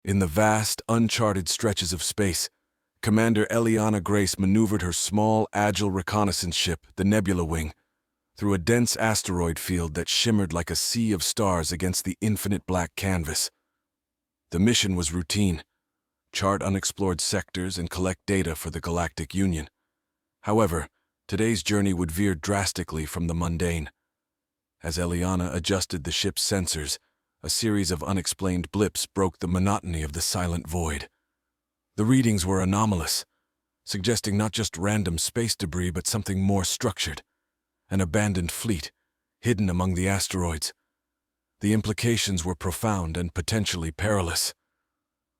In the vast, uncharted stretches of space, Commander Eliana Grace maneuvered her small, agile reconnaissance ship, the Nebula Wing, through a dense asteroid field that shimmered like a sea of stars against the infinite black canvas. The mission was routine: chart unexplored sectors and collect data for the Galactic Union. However, today's journey would veer drastically from the mundane. As Eliana adjusted the ship's sensors, a series of unexplained blips broke the monotony of the silent void. The readings were anomalous, suggesting not just random space debris but something more structured: an abandoned fleet, hidden among the asteroids. The implications were profound and potentially perilous.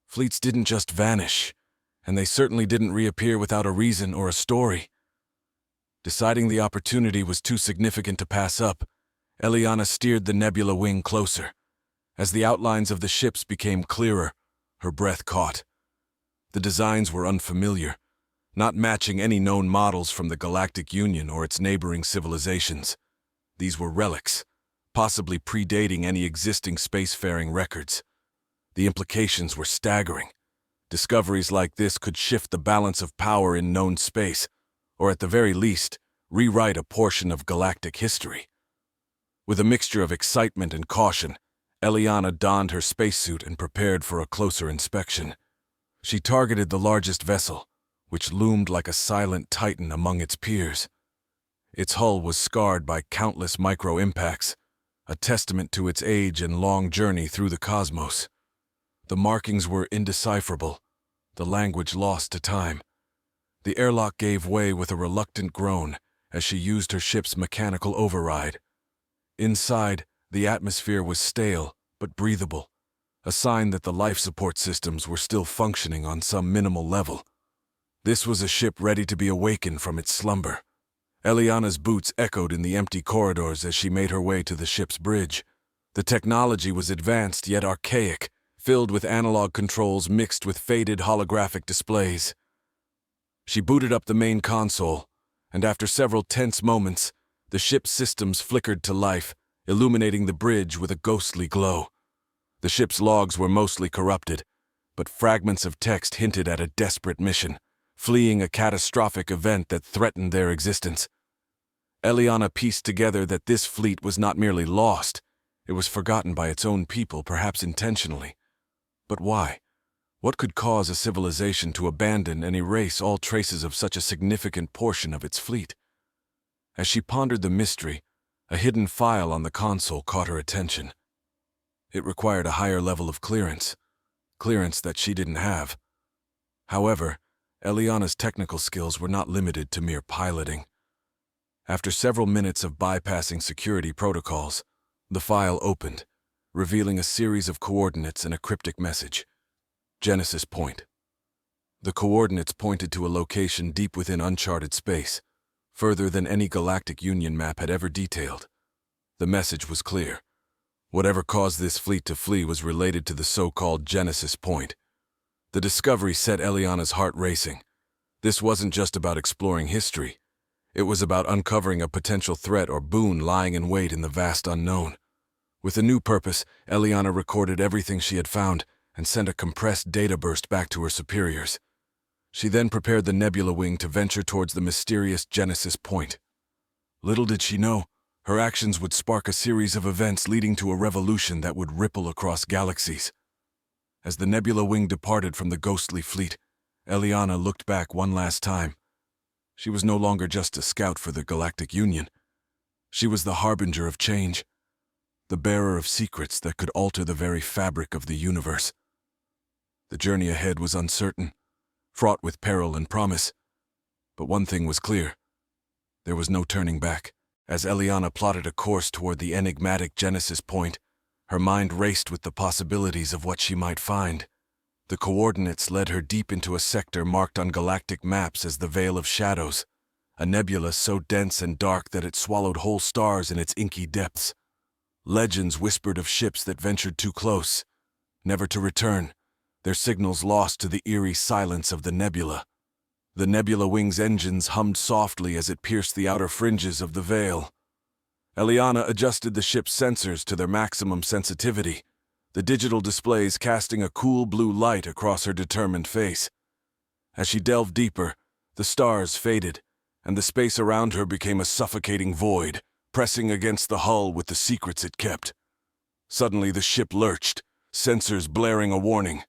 Fleets didn't just vanish, and they certainly didn't reappear without a reason or a story. Deciding the opportunity was too significant to pass up, Eliana steered the Nebula Wing closer. As the outlines of the ships became clearer, her breath caught. The designs were unfamiliar, not matching any known models from the Galactic Union or its neighboring civilizations. These were relics, possibly predating any existing spacefaring records. The implications were staggering. Discoveries like this could shift the balance of power in known space, or at the very least, rewrite a portion of galactic history. With a mixture of excitement and caution, Eliana donned her spacesuit and prepared for a closer inspection. She targeted the largest vessel, which loomed like a silent titan among its peers. Its hull was scarred by countless micro-impacts, a testament to its age and long journey through the cosmos. The markings were indecipherable, the language lost to time. The airlock gave way with a reluctant groan as she used her ship's mechanical override. Inside, the atmosphere was stale but breathable, a sign that the life support systems were still functioning on some minimal level. This was a ship ready to be awakened from its slumber. Eliana's boots echoed in the empty corridors as she made her way to the ship's bridge. The technology was advanced yet archaic, filled with analog controls mixed with faded holographic displays. She booted up the main console, and after several tense moments, the ship's systems flickered to life, illuminating the bridge with a ghostly glow. The ship's logs were mostly corrupted, but fragments of text hinted at a desperate mission, fleeing a catastrophic event that threatened their existence. Eliana pieced together that this fleet was not merely lost, it was forgotten by its own people, perhaps intentionally. But why? What could cause a civilization to abandon and erase all traces of such a significant portion of its fleet? As she pondered the mystery, a hidden file on the console caught her attention. It required a higher level of clearance that she didn't have. However, Eliana's technical skills were not limited to mere piloting. After several minutes of bypassing security protocols, the file opened, revealing a series of coordinates and a cryptic message: Genesis Point. The coordinates pointed to a location deep within uncharted space, further than any Galactic Union map had ever detailed. The message was clear. Whatever caused this fleet to flee was related to the so-called Genesis Point. The discovery set Eliana's heart racing. This wasn't just about exploring history. It was about uncovering a potential threat or boon lying in wait in the vast unknown. With a new purpose, Eliana recorded everything she had found and sent a compressed data burst back to her superiors. She then prepared the Nebula Wing to venture towards the mysterious Genesis Point. Little did she know, her actions would spark a series of events leading to a revolution that would ripple across galaxies. As the Nebula Wing departed from the ghostly fleet, Eliana looked back one last time. She was no longer just a scout for the Galactic Union. She was the harbinger of change, the bearer of secrets that could alter the very fabric of the universe. The journey ahead was uncertain, fraught with peril and promise. But one thing was clear: there was no turning back. As Eliana plotted a course toward the enigmatic Genesis Point, her mind raced with the possibilities of what she might find. The coordinates led her deep into a sector marked on galactic maps as the Veil of Shadows, a nebula so dense and dark that it swallowed whole stars in its inky depths. Legends whispered of ships that ventured too close, never to return, their signals lost to the eerie silence of the nebula. The Nebula Wing's engines hummed softly as it pierced the outer fringes of the veil. Eliana adjusted the ship's sensors to their maximum sensitivity, the digital displays casting a cool blue light across her determined face. As she delved deeper, the stars faded, and the space around her became a suffocating void, pressing against the hull with the secrets it kept. Suddenly the ship lurched, sensors blaring a warning.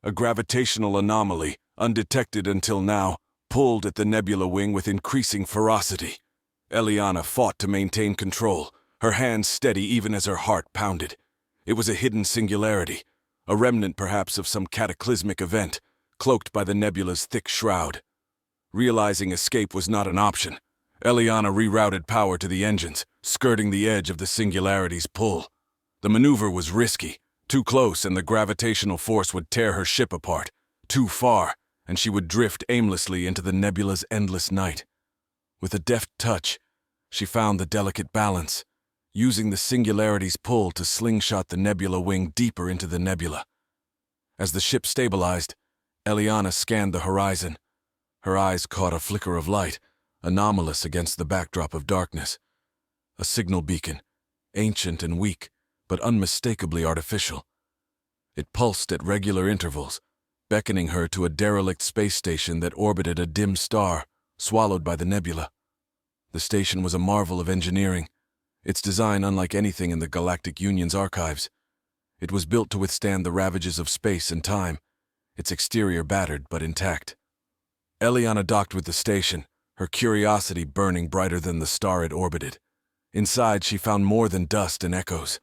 A gravitational anomaly, undetected until now, pulled at the nebula wing with increasing ferocity. Eliana fought to maintain control, her hands steady even as her heart pounded. It was a hidden singularity, a remnant perhaps of some cataclysmic event, cloaked by the nebula's thick shroud. Realizing escape was not an option, Eliana rerouted power to the engines, skirting the edge of the singularity's pull. The maneuver was risky. Too close and the gravitational force would tear her ship apart. Too far, and she would drift aimlessly into the nebula's endless night. With a deft touch, she found the delicate balance, using the singularity's pull to slingshot the nebula wing deeper into the nebula. As the ship stabilized, Eliana scanned the horizon. Her eyes caught a flicker of light, anomalous against the backdrop of darkness. A signal beacon, ancient and weak, but unmistakably artificial. It pulsed at regular intervals, beckoning her to a derelict space station that orbited a dim star, swallowed by the nebula. The station was a marvel of engineering, its design unlike anything in the Galactic Union's archives. It was built to withstand the ravages of space and time, its exterior battered but intact. Eliana docked with the station, her curiosity burning brighter than the star it orbited. Inside, she found more than dust and echoes.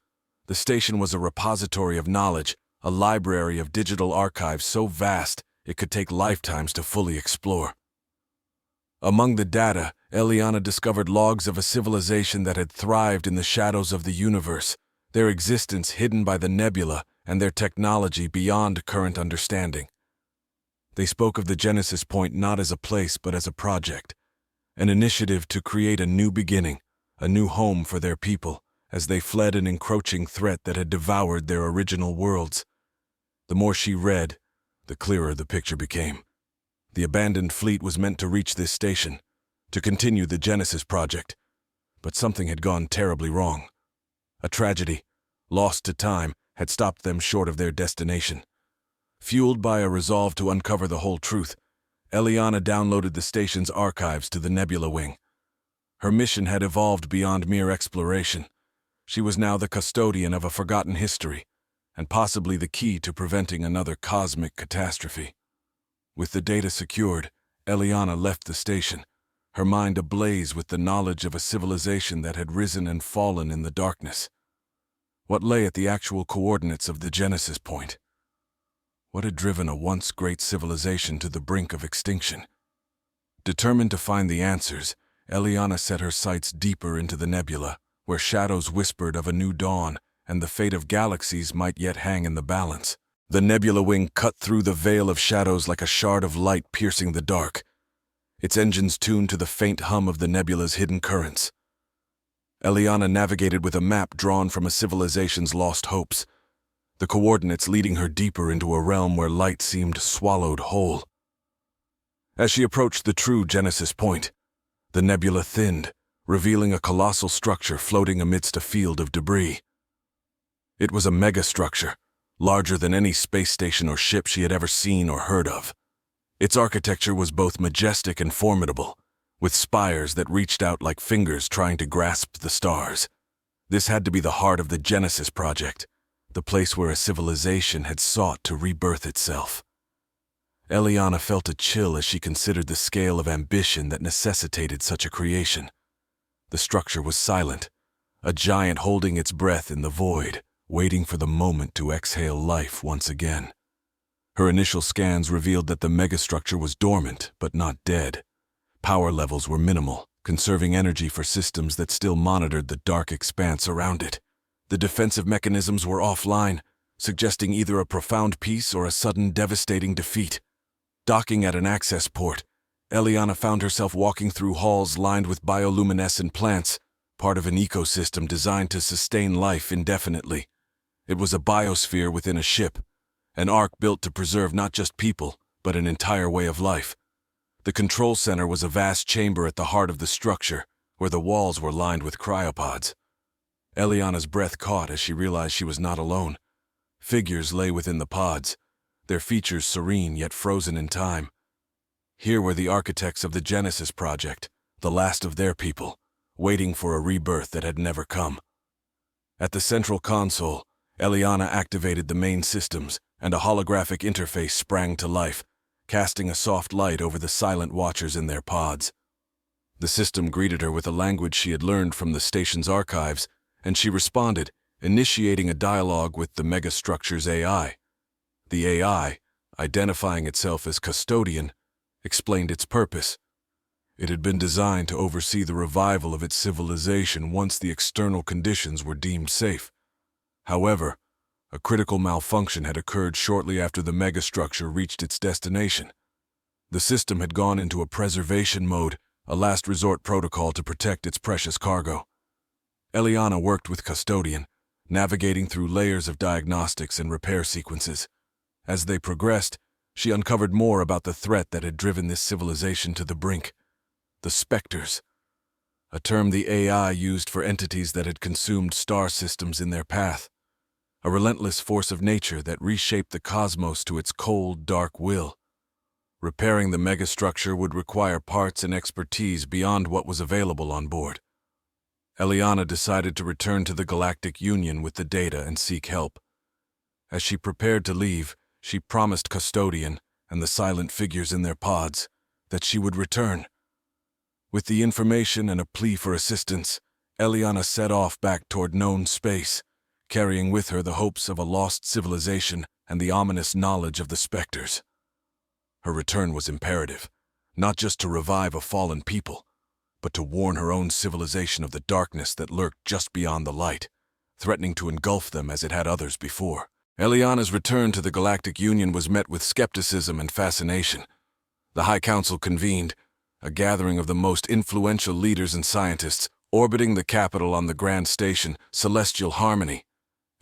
The station was a repository of knowledge, a library of digital archives so vast it could take lifetimes to fully explore. Among the data, Eliana discovered logs of a civilization that had thrived in the shadows of the universe, their existence hidden by the nebula and their technology beyond current understanding. They spoke of the Genesis Point not as a place but as a project, an initiative to create a new beginning, a new home for their people, as they fled an encroaching threat that had devoured their original worlds. The more she read, the clearer the picture became. The abandoned fleet was meant to reach this station, to continue the Genesis project, but something had gone terribly wrong. A tragedy, lost to time, had stopped them short of their destination. Fueled by a resolve to uncover the whole truth, Eliana downloaded the station's archives to the nebula wing. Her mission had evolved beyond mere exploration. She was now the custodian of a forgotten history, and possibly the key to preventing another cosmic catastrophe. With the data secured, Eliana left the station, her mind ablaze with the knowledge of a civilization that had risen and fallen in the darkness. What lay at the actual coordinates of the Genesis Point? What had driven a once great civilization to the brink of extinction? Determined to find the answers, Eliana set her sights deeper into the nebula, where shadows whispered of a new dawn and the fate of galaxies might yet hang in the balance. The nebula wing cut through the veil of shadows like a shard of light piercing the dark, its engines tuned to the faint hum of the nebula's hidden currents. Eliana navigated with a map drawn from a civilization's lost hopes, the coordinates leading her deeper into a realm where light seemed swallowed whole. As she approached the true Genesis Point, the nebula thinned, revealing a colossal structure floating amidst a field of debris. It was a megastructure, larger than any space station or ship she had ever seen or heard of. Its architecture was both majestic and formidable, with spires that reached out like fingers trying to grasp the stars. This had to be the heart of the Genesis Project, the place where a civilization had sought to rebirth itself. Eliana felt a chill as she considered the scale of ambition that necessitated such a creation. The structure was silent, a giant holding its breath in the void, waiting for the moment to exhale life once again. Her initial scans revealed that the megastructure was dormant, but not dead. Power levels were minimal, conserving energy for systems that still monitored the dark expanse around it. The defensive mechanisms were offline, suggesting either a profound peace or a sudden devastating defeat. Docking at an access port, Eliana found herself walking through halls lined with bioluminescent plants, part of an ecosystem designed to sustain life indefinitely. It was a biosphere within a ship, an ark built to preserve not just people, but an entire way of life. The control center was a vast chamber at the heart of the structure, where the walls were lined with cryopods. Eliana's breath caught as she realized she was not alone. Figures lay within the pods, their features serene yet frozen in time. Here were the architects of the Genesis Project, the last of their people, waiting for a rebirth that had never come. At the central console, Eliana activated the main systems, and a holographic interface sprang to life, casting a soft light over the silent watchers in their pods. The system greeted her with a language she had learned from the station's archives, and she responded, initiating a dialogue with the megastructure's AI. The AI, identifying itself as custodian, explained its purpose. It had been designed to oversee the revival of its civilization once the external conditions were deemed safe. However, a critical malfunction had occurred shortly after the megastructure reached its destination. The system had gone into a preservation mode, a last resort protocol to protect its precious cargo. Eliana worked with Custodian, navigating through layers of diagnostics and repair sequences. As they progressed, she uncovered more about the threat that had driven this civilization to the brink. The Spectres, a term the AI used for entities that had consumed star systems in their path. A relentless force of nature that reshaped the cosmos to its cold, dark will. Repairing the megastructure would require parts and expertise beyond what was available on board. Eliana decided to return to the Galactic Union with the data and seek help. As she prepared to leave, she promised Custodian and the silent figures in their pods that she would return. With the information and a plea for assistance, Eliana set off back toward known space, carrying with her the hopes of a lost civilization and the ominous knowledge of the Spectres. Her return was imperative, not just to revive a fallen people, but to warn her own civilization of the darkness that lurked just beyond the light, threatening to engulf them as it had others before. Eliana's return to the Galactic Union was met with skepticism and fascination. The High Council convened, a gathering of the most influential leaders and scientists, orbiting the capital on the grand station, Celestial Harmony.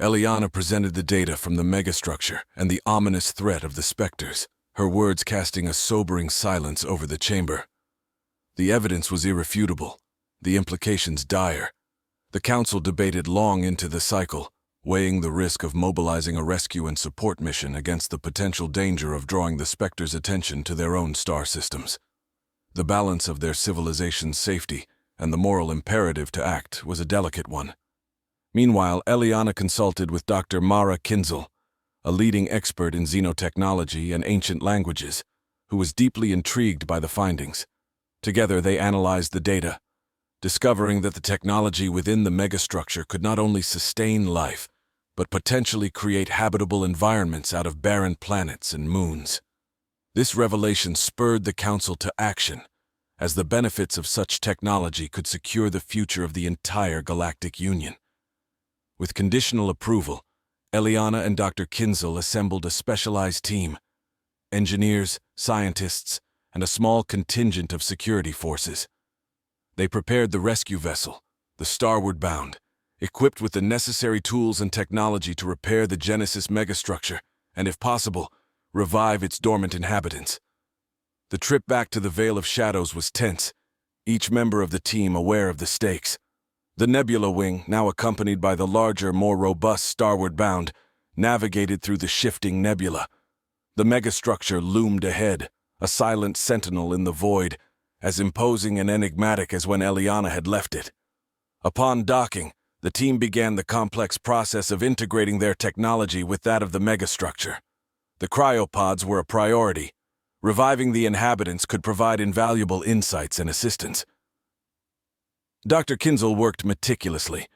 Eliana presented the data from the megastructure and the ominous threat of the Spectres, her words casting a sobering silence over the chamber. The evidence was irrefutable, the implications dire. The council debated long into the cycle, weighing the risk of mobilizing a rescue and support mission against the potential danger of drawing the Spectres' attention to their own star systems. The balance of their civilization's safety and the moral imperative to act was a delicate one. Meanwhile, Eliana consulted with Dr. Mara Kinzel, a leading expert in xenotechnology and ancient languages, who was deeply intrigued by the findings. Together they analyzed the data, discovering that the technology within the megastructure could not only sustain life, but potentially create habitable environments out of barren planets and moons. This revelation spurred the Council to action, as the benefits of such technology could secure the future of the entire Galactic Union. With conditional approval, Eliana and Dr. Kinzel assembled a specialized team, engineers, scientists, and a small contingent of security forces. They prepared the rescue vessel, the Starward Bound, equipped with the necessary tools and technology to repair the Genesis megastructure and, if possible, revive its dormant inhabitants. The trip back to the Veil of Shadows was tense, each member of the team aware of the stakes. The Nebula Wing, now accompanied by the larger, more robust Starward Bound, navigated through the shifting nebula. The megastructure loomed ahead, a silent sentinel in the void, as imposing and enigmatic as when Eliana had left it. Upon docking, the team began the complex process of integrating their technology with that of the megastructure. The cryopods were a priority. Reviving the inhabitants could provide invaluable insights and assistance. Dr. Kinzel worked meticulously,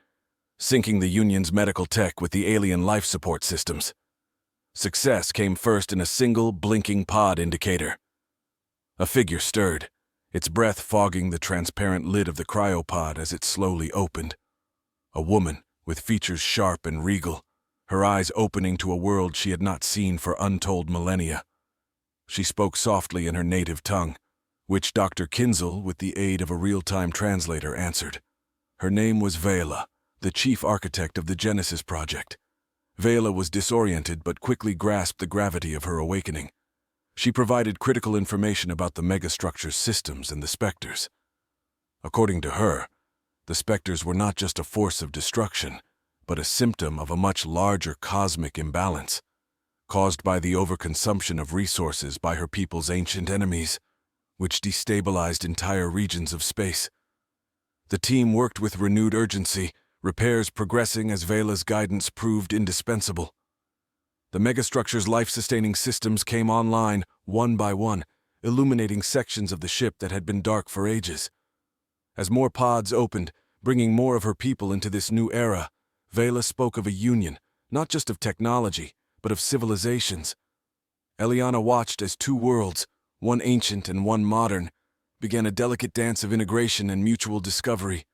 syncing the Union's medical tech with the alien life support systems. Success came first in a single blinking pod indicator. A figure stirred, its breath fogging the transparent lid of the cryopod as it slowly opened. A woman, with features sharp and regal, her eyes opening to a world she had not seen for untold millennia. She spoke softly in her native tongue, which Dr. Kinzel, with the aid of a real-time translator, answered. Her name was Vela, the chief architect of the Genesis Project. Vela was disoriented but quickly grasped the gravity of her awakening. She provided critical information about the megastructure's systems and the Spectres. According to her, the Spectres were not just a force of destruction, but a symptom of a much larger cosmic imbalance, caused by the overconsumption of resources by her people's ancient enemies, which destabilized entire regions of space. The team worked with renewed urgency, repairs progressing as Vela's guidance proved indispensable. The megastructure's life-sustaining systems came online, one by one, illuminating sections of the ship that had been dark for ages. As more pods opened, bringing more of her people into this new era, Vela spoke of a union, not just of technology, but of civilizations. Eliana watched as two worlds, one ancient and one modern, began a delicate dance of integration and mutual discovery.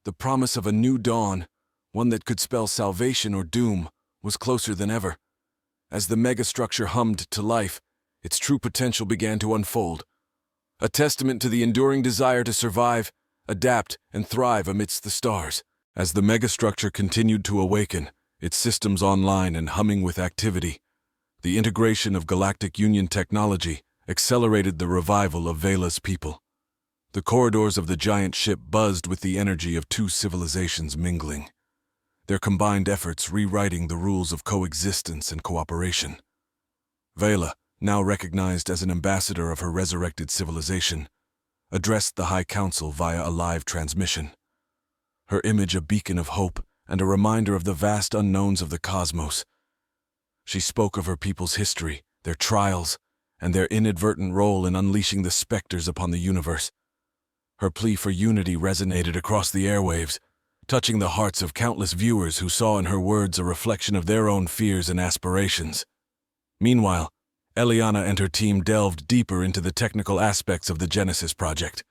The promise of a new dawn, one that could spell salvation or doom, was closer than ever. As the megastructure hummed to life, its true potential began to unfold, a testament to the enduring desire to survive, adapt, and thrive amidst the stars. As the megastructure continued to awaken, its systems online and humming with activity, the integration of Galactic Union technology accelerated the revival of Vela's people. The corridors of the giant ship buzzed with the energy of two civilizations mingling, their combined efforts rewriting the rules of coexistence and cooperation. Vela, now recognized as an ambassador of her resurrected civilization, addressed the High Council via a live transmission, her image a beacon of hope and a reminder of the vast unknowns of the cosmos. She spoke of her people's history, their trials, and their inadvertent role in unleashing the specters upon the universe. Her plea for unity resonated across the airwaves, touching the hearts of countless viewers who saw in her words a reflection of their own fears and aspirations. Meanwhile, Eliana and her team delved deeper into the technical aspects of the Genesis project.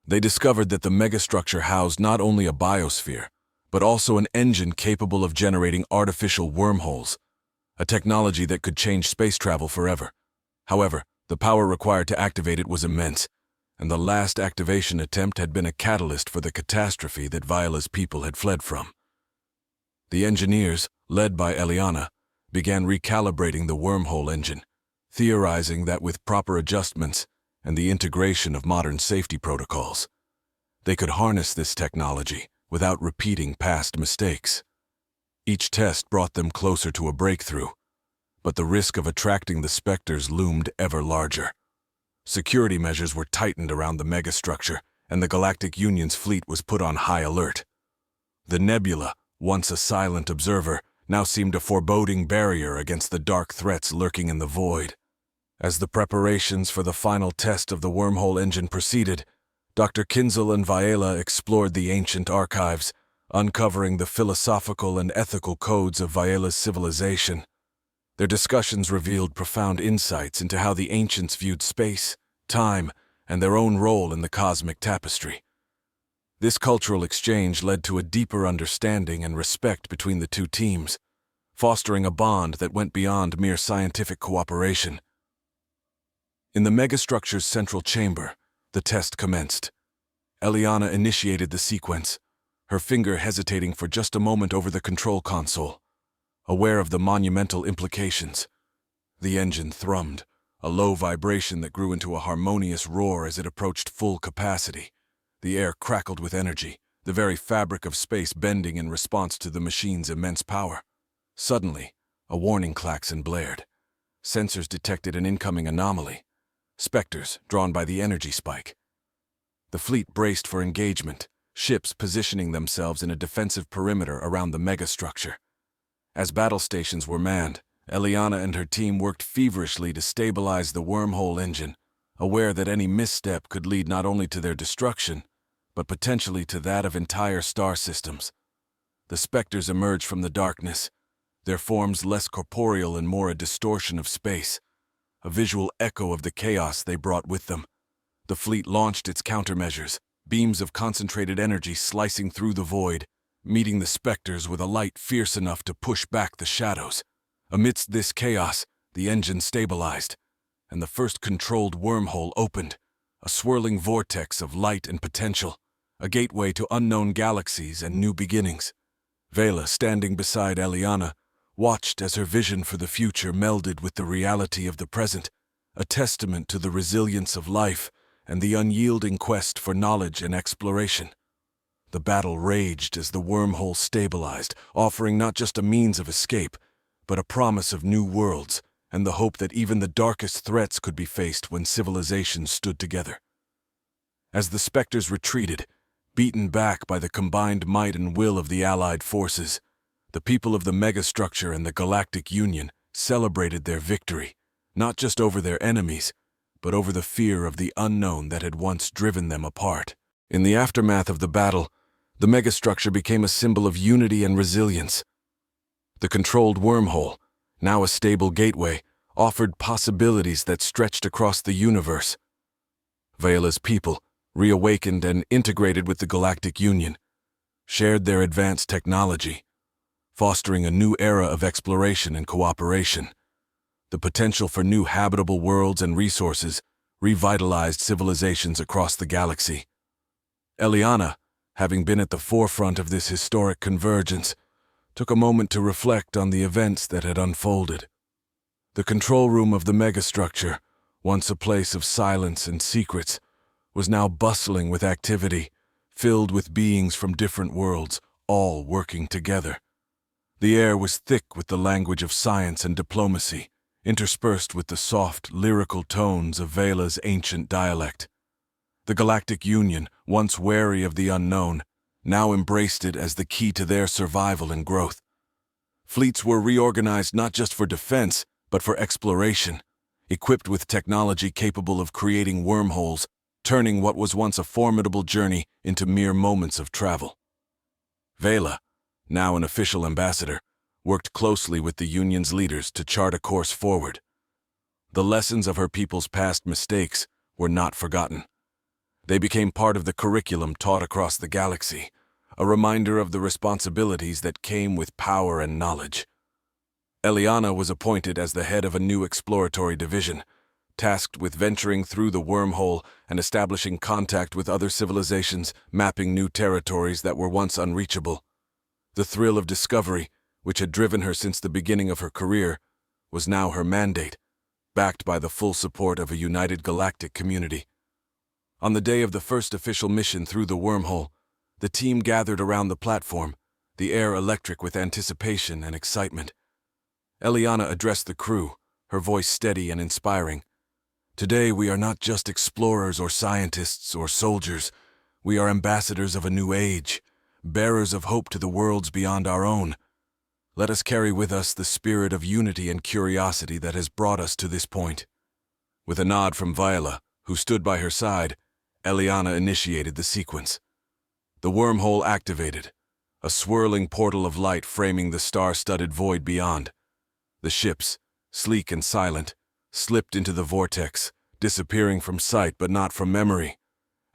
They discovered that the megastructure housed not only a biosphere, but also an engine capable of generating artificial wormholes, a technology that could change space travel forever. However, the power required to activate it was immense, and the last activation attempt had been a catalyst for the catastrophe that Viola's people had fled from. The engineers, led by Eliana, began recalibrating the wormhole engine, theorizing that with proper adjustments and the integration of modern safety protocols, they could harness this technology without repeating past mistakes. Each test brought them closer to a breakthrough, but the risk of attracting the specters loomed ever larger. Security measures were tightened around the megastructure, and the Galactic Union's fleet was put on high alert. The nebula, once a silent observer, now seemed a foreboding barrier against the dark threats lurking in the void. As the preparations for the final test of the wormhole engine proceeded, Dr. Kinzel and Viola explored the ancient archives, uncovering the philosophical and ethical codes of Viola's civilization. Their discussions revealed profound insights into how the ancients viewed space, time, and their own role in the cosmic tapestry. This cultural exchange led to a deeper understanding and respect between the two teams, fostering a bond that went beyond mere scientific cooperation. In the megastructure's central chamber, the test commenced. Eliana initiated the sequence, her finger hesitating for just a moment over the control console. Aware of the monumental implications, the engine thrummed, a low vibration that grew into a harmonious roar as it approached full capacity. The air crackled with energy, the very fabric of space bending in response to the machine's immense power. Suddenly, a warning klaxon blared. Sensors detected an incoming anomaly, specters drawn by the energy spike. The fleet braced for engagement, ships positioning themselves in a defensive perimeter around the megastructure. As battle stations were manned, Eliana and her team worked feverishly to stabilize the wormhole engine, aware that any misstep could lead not only to their destruction, but potentially to that of entire star systems. The specters emerged from the darkness, their forms less corporeal and more a distortion of space, a visual echo of the chaos they brought with them. The fleet launched its countermeasures, beams of concentrated energy slicing through the void, meeting the specters with a light fierce enough to push back the shadows. Amidst this chaos, the engine stabilized, and the first controlled wormhole opened, a swirling vortex of light and potential, a gateway to unknown galaxies and new beginnings. Vela, standing beside Eliana, watched as her vision for the future melded with the reality of the present, a testament to the resilience of life and the unyielding quest for knowledge and exploration. The battle raged as the wormhole stabilized, offering not just a means of escape, but a promise of new worlds and the hope that even the darkest threats could be faced when civilizations stood together. As the specters retreated, beaten back by the combined might and will of the Allied forces, the people of the megastructure and the Galactic Union celebrated their victory, not just over their enemies, but over the fear of the unknown that had once driven them apart. In the aftermath of the battle, the megastructure became a symbol of unity and resilience. The controlled wormhole, now a stable gateway, offered possibilities that stretched across the universe. Vela's people, reawakened and integrated with the Galactic Union, shared their advanced technology, fostering a new era of exploration and cooperation. The potential for new habitable worlds and resources revitalized civilizations across the galaxy. Eliana, having been at the forefront of this historic convergence, took a moment to reflect on the events that had unfolded. The control room of the megastructure, once a place of silence and secrets, was now bustling with activity, filled with beings from different worlds, all working together. The air was thick with the language of science and diplomacy, interspersed with the soft, lyrical tones of Vela's ancient dialect. The Galactic Union, once wary of the unknown, now embraced it as the key to their survival and growth. Fleets were reorganized not just for defense, but for exploration, equipped with technology capable of creating wormholes, turning what was once a formidable journey into mere moments of travel. Vela, now an official ambassador, worked closely with the Union's leaders to chart a course forward. The lessons of her people's past mistakes were not forgotten. They became part of the curriculum taught across the galaxy, a reminder of the responsibilities that came with power and knowledge. Eliana was appointed as the head of a new exploratory division, tasked with venturing through the wormhole and establishing contact with other civilizations, mapping new territories that were once unreachable. The thrill of discovery, which had driven her since the beginning of her career, was now her mandate, backed by the full support of a united galactic community. On the day of the first official mission through the wormhole, the team gathered around the platform, the air electric with anticipation and excitement. Eliana addressed the crew, her voice steady and inspiring. "Today we are not just explorers or scientists or soldiers. We are ambassadors of a new age, bearers of hope to the worlds beyond our own. Let us carry with us the spirit of unity and curiosity that has brought us to this point." With a nod from Viola, who stood by her side, Eliana initiated the sequence. The wormhole activated, a swirling portal of light framing the star-studded void beyond. The ships, sleek and silent, slipped into the vortex, disappearing from sight but not from memory.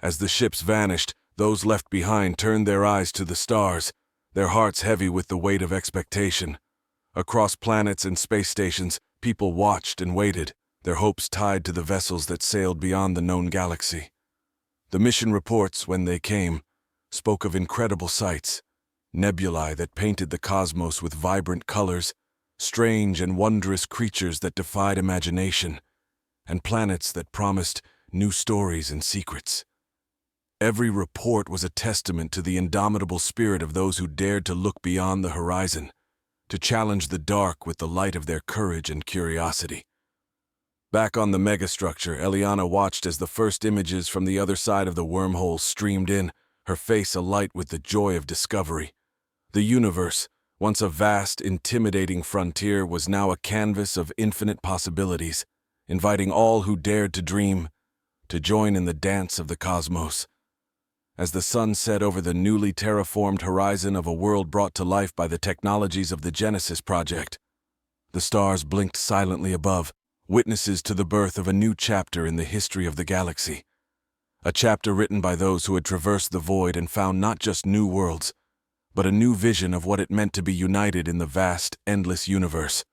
As the ships vanished, those left behind turned their eyes to the stars, their hearts heavy with the weight of expectation. Across planets and space stations, people watched and waited, their hopes tied to the vessels that sailed beyond the known galaxy. The mission reports, when they came, spoke of incredible sights, nebulae that painted the cosmos with vibrant colors, strange and wondrous creatures that defied imagination, and planets that promised new stories and secrets. Every report was a testament to the indomitable spirit of those who dared to look beyond the horizon, to challenge the dark with the light of their courage and curiosity. Back on the megastructure, Eliana watched as the first images from the other side of the wormhole streamed in, her face alight with the joy of discovery. The universe, once a vast, intimidating frontier, was now a canvas of infinite possibilities, inviting all who dared to dream to join in the dance of the cosmos. As the sun set over the newly terraformed horizon of a world brought to life by the technologies of the Genesis Project, the stars blinked silently above, witnesses to the birth of a new chapter in the history of the galaxy. A chapter written by those who had traversed the void and found not just new worlds, but a new vision of what it meant to be united in the vast, endless universe.